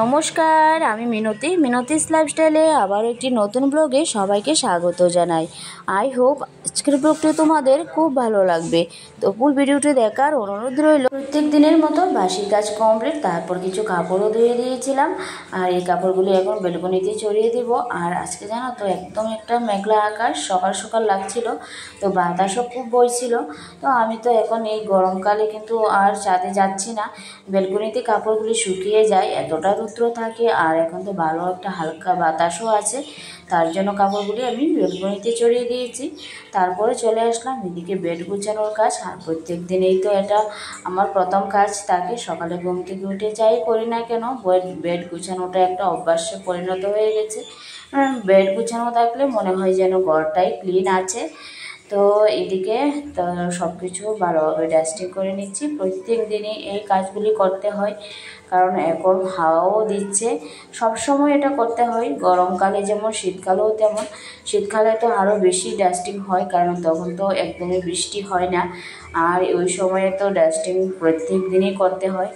নমস্কার, আমি মিনতিস লাইফস্টাইলে আবার একটি নতুন ব্লগে সবাইকে স্বাগত জানাই। আই হোপ আজকের ব্লগটি তোমাদের খুব ভালো লাগবে। তো ফুল ভিডিওটি দেখার অনুরোধ রইল। প্রত্যেক দিনের মতো বাসি কাজ কমপ্লিট, তারপর কিছু কাপড়ও ধুয়ে দিয়েছিলাম আর এই কাপড়গুলি এখন বেলকনিতে ছড়িয়ে দিব। আর আজকে জানো তো একদম একটা মেঘলা আকাশ, সকাল সকাল লাগছিল, তো বাতাসও খুব বইছিল। তো আমি তো এখন এই গরমকালে কিন্তু আর ছাদে যাচ্ছি না, বেলকনিতে কাপড়গুলি শুকিয়ে যায়, এতটা রৌদ্র থাকে আর এখন তো ভালো একটা হালকা বাতাসও আছে, তার জন্য কাপড়গুলি আমি বেলকনিতে ছড়িয়ে দিয়েছি। তারপরে চলে আসলাম এদিকে বেড গুছানোর কাজ। আর প্রত্যেক দিনেই তো এটা আমার প্রথম কাজ থাকে, সকালে ঘুম থেকে উঠে যাই করি না কেন বেড গুছানোটা একটা অভ্যাসে পরিণত হয়ে গেছে। বেড গুছানো থাকলে মনে হয় যেন ঘরটাই ক্লিন আছে। তো এদিকে তো সব কিছু ভালোভাবে ডাস্টিং করে নিচ্ছি। প্রত্যেক দিনই এই কাজগুলি করতে হয়, কারণ এখন হাওয়াও দিচ্ছে, সব সময় এটা করতে হয়। গরমকালে যেমন শীতকালেও তেমন। শীতকালে তো আরও বেশি ডাস্টিং হয়, কারণ তখন তো একদমই বৃষ্টি হয় না, আর ওই সময়ে তো ডাস্টিং প্রত্যেক দিনই করতে হয়।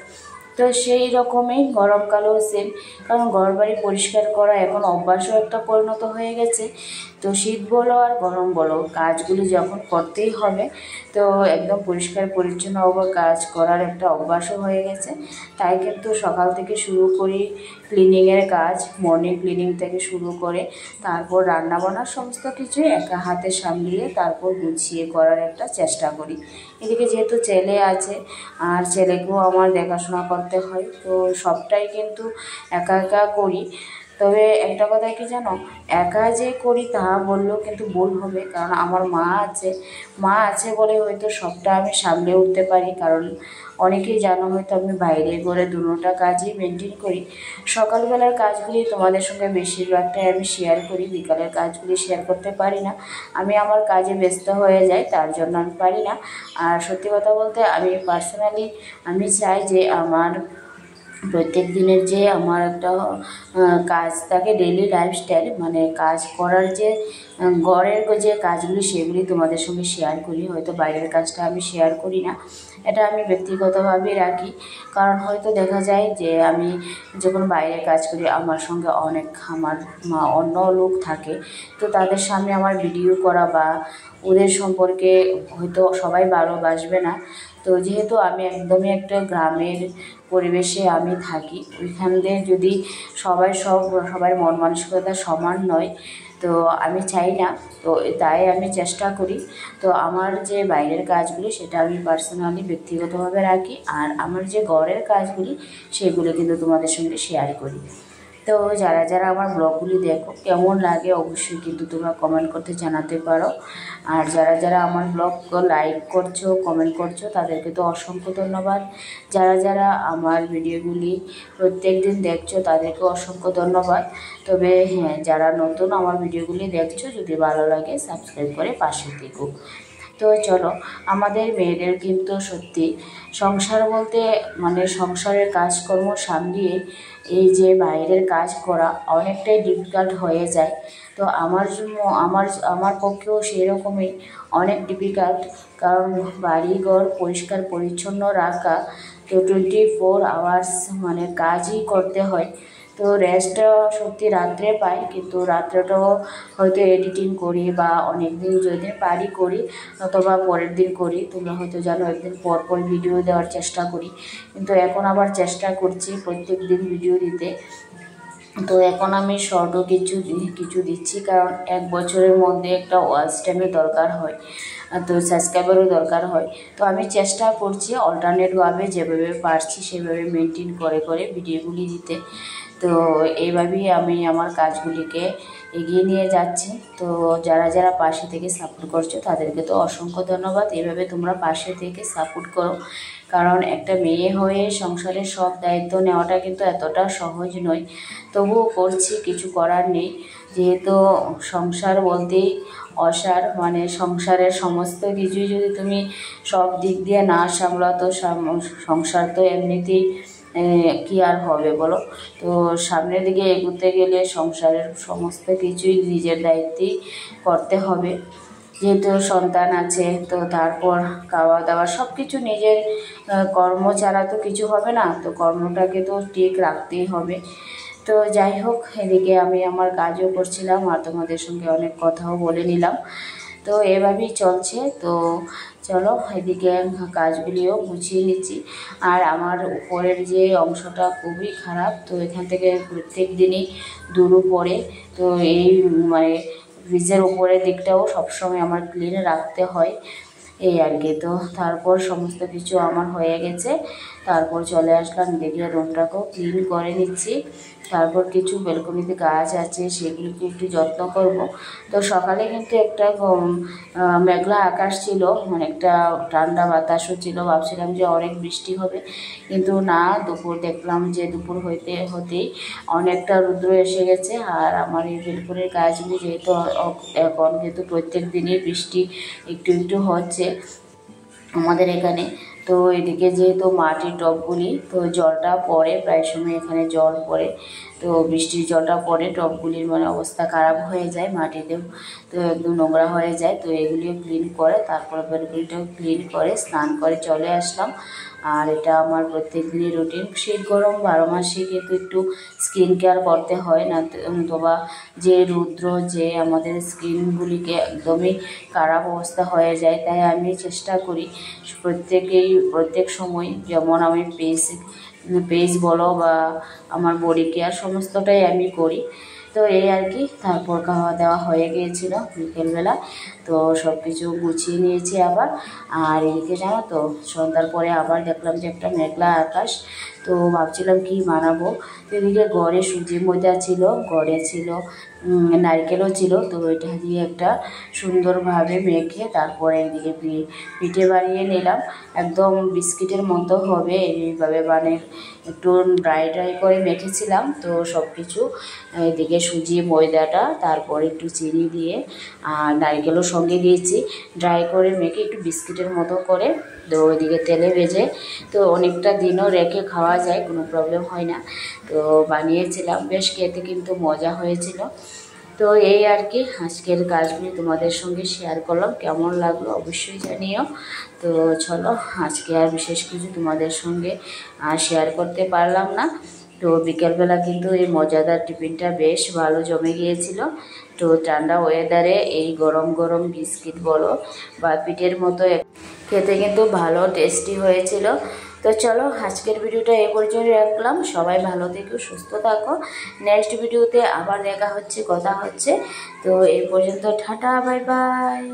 তো সেই রকমই গরমকালেও সেম, কারণ ঘরবাড়ি পরিষ্কার করা এখন অভ্যাসও একটা পরিণত হয়ে গেছে। তো শীত বলো আর গরম বলো, কাজগুলি যখন করতেই হবে, তো একদম পরিষ্কার পরিচ্ছন্ন কাজ করার একটা অভ্যাসও হয়ে গেছে। তাই কিন্তু সকাল থেকে শুরু করি ক্লিনিংয়ের কাজ, মর্নিং ক্লিনিং থেকে শুরু করে তারপর রান্নাবান্না সমস্ত কিছুই একা হাতে সামলিয়ে তারপর গুছিয়ে করার একটা চেষ্টা করি। এদিকে যেহেতু ছেলে আছে আর ছেলেকেও আমার দেখাশোনা করতে হয়, তো সবটাই কিন্তু একা একা করি। তবে একটা কথা কি জানো, একা যে করি তা বললেও কিন্তু ভুল হবে, কারণ আমার মা আছে বলে হয়তো সবটা আমি সামলে উঠতে পারি। কারণ অনেকেই জানো হয়তো আমি বাইরে করে দুটোটা কাজই মেনটেন করি। সকালবেলার কাজগুলি তোমাদের সঙ্গে বেশিরভাগটাই আমি শেয়ার করি, বিকালের কাজগুলি শেয়ার করতে পারি না। আমি আমার কাজে ব্যস্ত হয়ে যাই, তার জন্য আমি পারি না। আর সত্যি কথা বলতে আমি পার্সোনালি আমি চাই যে আমার প্রত্যেক দিনের যে আমার একটা কাজ থাকে, ডেইলি লাইফস্টাইল মানে কাজ করার যে ঘরের যে কাজগুলি সেগুলি তোমাদের সঙ্গে শেয়ার করি। হয়তো বাইরের কাজটা আমি শেয়ার করি না, এটা আমি ব্যক্তিগতভাবে রাখি। কারণ হয়তো দেখা যায় যে আমি যখন বাইরে কাজ করি আমার সঙ্গে আমার অন্য লোক থাকে, তো তাদের সামনে আমার ভিডিও করা বা ওদের সম্পর্কে হয়তো সবাই ভালোবাসবে না। তো যেহেতু আমি একদমই একটা গ্রামের পরিবেশে আমি থাকি, ওইখানে যদি সবার মন মানসিকতা সমান নয়, তো আমি চাই না। তো তাই আমি চেষ্টা করি, তো আমার যে বাইরের কাজগুলি সেটা আমি পার্সোনালি ব্যক্তিগতভাবে রাখি, আর আমার যে ঘরের কাজগুলি সেগুলো কিন্তু তোমাদের সঙ্গে শেয়ার করি। তো যারা যারা আমার ব্লগগুলি দেখো কেমন লাগে অবশ্যই কিন্তু তোমরা কমেন্ট করতে জানাতে পারো। আর যারা যারা আমার ব্লগ লাইক করছো, কমেন্ট করছো, তাদেরকে তো অসংখ্য ধন্যবাদ। যারা যারা আমার ভিডিওগুলি প্রত্যেক দিন দেখছো তাদেরকে অসংখ্য ধন্যবাদ। তবে হ্যাঁ, যারা নতুন আমার ভিডিওগুলি দেখছো, যদি ভালো লাগে সাবস্ক্রাইব করে পাশে থেকো। তো চলো, আমাদের মেয়েদের কিন্তু সত্যি সংসার বলতে মানে সংসারের কাজকর্ম সামলিয়ে এই যে বাইরের কাজ করা অনেকটাই ডিফিকাল্ট হয়ে যায়। তো আমার জন্য আমার পক্ষেও সেই রকমই অনেক ডিফিকাল্ট, কারণ বাড়িঘর পরিষ্কার পরিচ্ছন্ন রাখা তো 24 আওয়ার্স মানে কাজই করতে হয়। তো রেস্ট সত্যি রাত্রে পাই, কিন্তু রাত্রেটাও হয়তো এডিটিং করি বা অনেক দিন যদি পারি করি, অথবা পরের দিন করি। তোমরা হয়তো জানো একদিন পর পর ভিডিও দেওয়ার চেষ্টা করি, কিন্তু এখন আবার চেষ্টা করছি প্রত্যেক দিন ভিডিও দিতে। তো এখন আমি শর্টও কিছু দিচ্ছি, কারণ এক বছরের মধ্যে একটা ওয়াচ টাইমের দরকার হয়, তো সাবস্ক্রাইবারও দরকার হয়। তো আমি চেষ্টা করছি অল্টারনেটভাবে যেভাবে পারছি সেভাবে মেনটেন করে ভিডিওগুলি দিতে। তো এইভাবেই আমি আমার কাজগুলিকে এগিয়ে নিয়ে যাচ্ছি। তো যারা যারা পাশে থেকে সাপোর্ট করছো তাদেরকে তো অসংখ্য ধন্যবাদ। এইভাবে তোমরা পাশে থেকে সাপোর্ট করো, কারণ একটা মেয়ে হয়ে সংসারের সব দায়িত্ব নেওয়াটা কিন্তু এতটা সহজ নয়। তবুও করছি, কিছু করার নেই। যেহেতু সংসার বলতেই অসার, মানে সংসারের সমস্ত কিছুই যদি তুমি সব দিক দিয়ে না সামলাও, তো সংসার তো এমনিতেই কী আর হবে বলো। তো সামনের দিকে এগোতে গেলে সংসারের সমস্ত কিছুই নিজের দায়িত্বেই করতে হবে। যেহেতু সন্তান আছে, তো তারপর খাওয়া দাওয়া সব কিছু নিজের কর্ম ছাড়া তো কিছু হবে না, তো কর্মটাকে তো ঠিক রাখতেই হবে। তো যাই হোক, এদিকে আমি আমার কাজও করছিলাম আর তোমাদের সঙ্গে অনেক কথাও বলে নিলাম। তো এভাবেই চলছে। তো চলো এদিকে কাজগুলিও গুছিয়ে নিচ্ছি। আর আমার উপরের যে অংশটা খুবই খারাপ, তো এখান থেকে প্রত্যেক দিনই ধুলো পড়ে। তো এই মানে ফ্রিজের উপরের দিকটাও সবসময় আমার ক্লিন রাখতে হয়, এই আর কি। তো তারপর সমস্ত কিছু আমার হয়ে গেছে, তারপর চলে আসলাম দেখে রুমটাকেও ক্লিন করে নিচ্ছি। তারপর কিছু ব্যালকনিতে গাছ আছে, সেগুলোকে একটু যত্ন করব। তো সকালে কিন্তু একটা মেঘলা আকাশ ছিল, অনেকটা ঠান্ডা বাতাসও ছিল, ভাবছিলাম যে অনেক বৃষ্টি হবে, কিন্তু না, দুপুর দেখলাম যে দুপুর হতেই অনেকটা রৌদ্র এসে গেছে। আর আমার এই বেলকনির গাছগুলি যেহেতু এখন কিন্তু প্রত্যেক দিনই বৃষ্টি একটু একটু হচ্ছে আমাদের এখানে। তো এদিকে যেহেতু মাটির টবগুলি, তো জলটা পড়ে, প্রায় সময় এখানে জল পড়ে, তো বৃষ্টির জলটা পড়ে টবগুলির মানে অবস্থা খারাপ হয়ে যায় মাটিতেও, তো একদম নোংরা হয়ে যায়। তো এগুলিও ক্লিন করে তারপর বেলকনিটাও ক্লিন করে স্নান করে চলে আসলাম। আর এটা আমার প্রত্যেক দিনই রুটিন। শীত গরম 12 মাসে কিন্তু একটু স্কিন কেয়ার করতে হয়, না অথবা যে রৌদ্র যে আমাদের স্কিনগুলিকে একদমই খারাপ অবস্থা হয়ে যায়। তাই আমি চেষ্টা করি প্রত্যেক সময়, যেমন আমি পেজ বলো বা আমার বডি কেয়ার সমস্তটাই আমি করি। তো এই আর কি। তারপর খাওয়া দাওয়া হয়ে গিয়েছিল বিকেলবেলা, তো সব কিছু গুছিয়ে নিয়েছি আবার। আর এদিকে জানো তো, সন্ধ্যার পরে আবার দেখলাম যে একটা মেঘলা আকাশ, তো ভাবছিলাম কি বানাবো। তো এদিকে ঘরে সুজি ময়দা ছিল, ঘরে ছিল নারকেলও ছিল, তো ওইটা দিয়ে একটা সুন্দরভাবে মেখে তারপরে এদিকে পিঠে বানিয়ে নিলাম। একদম বিস্কিটের মতো হবে এইভাবে, মানে একটু ড্রাই করে মেখেছিলাম। তো সব কিছু এদিকে সুজি ময়দাটা, তারপর একটু চিনি দিয়ে আর নারকেলও সঙ্গে দিয়েছি, ড্রাই করে মেখে একটু বিস্কিটের মতো করে, তো ওইদিকে তেলে ভেজে, তো অনেকটা দিনও রেখে খাওয়া যায়, কোনো প্রবলেম হয় না। তো বানিয়েছিলাম, বেশ খেতে কিন্তু মজা হয়েছিল। তো এই আর কি, আজকের কাজগুলি তোমাদের সঙ্গে শেয়ার করলাম, কেমন লাগলো অবশ্যই জানিও। তো চলো, আজকে আর বিশেষ কিছু তোমাদের সঙ্গে শেয়ার করতে পারলাম না। তো বিকেলবেলা কিন্তু এই মজাদার টিফিনটা বেশ ভালো জমে গিয়েছিল। তো ঠান্ডা ওয়েদারে এই গরম গরম বিস্কিট বলো বা পিঠের মতো খেতে কিন্তু ভালো টেস্টি হয়েছিল। তো চলো, আজকের ভিডিওটা এই পর্যন্ত রাখলাম। সবাই ভালো থেকো, সুস্থ থাকো। নেক্সট ভিডিওতে আবার দেখা হচ্ছে, কথা হচ্ছে। তো এই পর্যন্ত টাটা, বাই বাই।